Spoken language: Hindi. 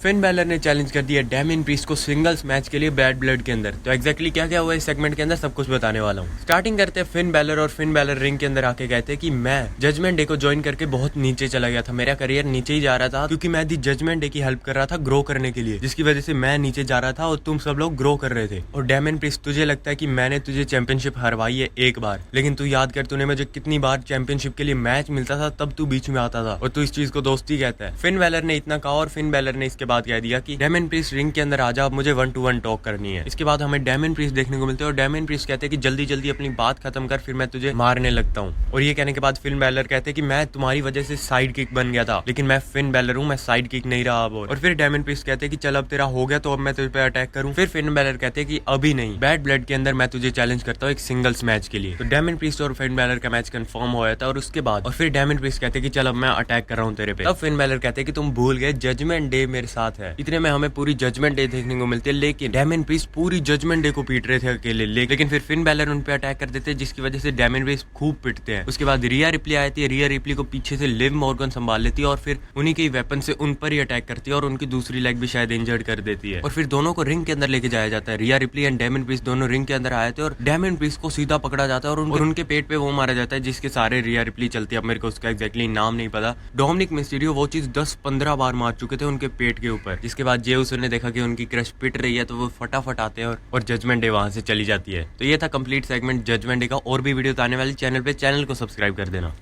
फिन बैलर ने चैलेंज कर दिया डैमियन प्रीस्ट को सिंगल्स मैच के लिए बैड ब्लड के अंदर। तो एक्जैक्टली क्या क्या हुआ इस सेगमेंट के अंदर सब कुछ बताने वाला हूँ। स्टार्टिंग करते हैं फिन बैलर, और फिन बैलर रिंग के अंदर आके कहते हैं कि मैं जजमेंट डे को ज्वाइन करके बहुत नीचे चला गया था, मेरा करियर नीचे ही जा रहा था क्योंकि मैं दी जजमेंट डे की हेल्प कर रहा था ग्रो करने के लिए, जिसकी वजह से मैं नीचे जा रहा था और तुम सब लोग ग्रो कर रहे थे। और डैमियन प्रीस्ट तुझे लगता है कि मैंने तुझे चैंपियनशिप हरवाई है एक बार, लेकिन तू याद कर तूने मुझे कितनी बार चैंपियनशिप के लिए मैच मिलता था तब तू बीच में आता था और तू इस चीज को दोस्ती कहता है। फिन बैलर ने इतना कहा और फिन बैलर ने इसके बाद कह दिया कि डैमियन प्रीस्ट रिंग के अंदर आ जा, अब मुझे 1-to-1 टॉक करनी है। इसके बाद हमें डैमियन प्रीस्ट देखने को मिलते हैं और डैमियन प्रीस्ट कहते हैं कि जल्दी जल्दी अपनी बात खत्म कर फिर मैं तुझे मारने लगता हूँ। और ये कहने के बाद फिन बैलर कहते हैं कि मैं तुम्हारी वजह से साइड किक बन गया था, लेकिन मैं फिन बैलर हूँ, मैं साइड किक नहीं रहा अब। और फिर डैमियन प्रीस्ट कहते हैं कि चल अब तेरा हो गया तो अब मैं तुझ पे अटैक करूँ। फिर फिन बैलर कहते हैं कि अभी नहीं, बैड ब्लड के अंदर मैं तुझे चैलेंज करता हूँ एक सिंगल्स मैच के लिए। तो डैमियन प्रीस्ट और फिन बैलर का मैच कंफर्म हो जाता है और उसके बाद और फिर डैमियन प्रीस्ट कहते हैं कि चल अब मैं अटैक कर रहा हूँ तेरे पे। तब फिन बैलर कहते हैं कि तुम भूल गए जजमेंट डे मेरे साथ है। इतने में हमें पूरी जजमेंट डे देखने को मिलती है, लेकिन डैमियन प्रीस्ट पूरी जजमेंट डे को पीट रहे थे अकेले, लेकिन फिर फिन बैलर उन पे अटैक कर देते हैं जिसकी वजह से डैमियन प्रीस्ट खूब पिटते हैं। उसके बाद रिया रिप्ली आती है, रिया रिप्ली को पीछे से लिव मॉर्गन संभाल लेती है और फिर उन्हीं के वेपन से उन पर ही अटैक करती है और उनकी दूसरी लेग भी शायद इंजर्ड कर देती है। और फिर दोनों को रिंग के अंदर लेके जाया जाता है। रिया रिप्ली एंड डैमियन प्रीस्ट दोनों रिंग के अंदर आए थे और डैमियन प्रीस्ट को सीधा पकड़ा जाता है और उनके पेट पे वो मारा जाता है जिसके सारे रिया रिप्ली चलती है। अब मेरे को उसका एग्जैक्टली नाम नहीं पता। डोमिनिक मिस्टीरियो वो चीज 10-15 बार मार चुके थे उनके पेट के ऊपर, जिसके बाद जेउस ने देखा कि उनकी क्रश पिट रही है तो वो फटाफट आते हैं और जजमेंट डे वहां से चली जाती है। तो ये था कंप्लीट सेगमेंट जजमेंट डे का। और भी वीडियो आने वाली चैनल पे, चैनल को सब्सक्राइब कर देना।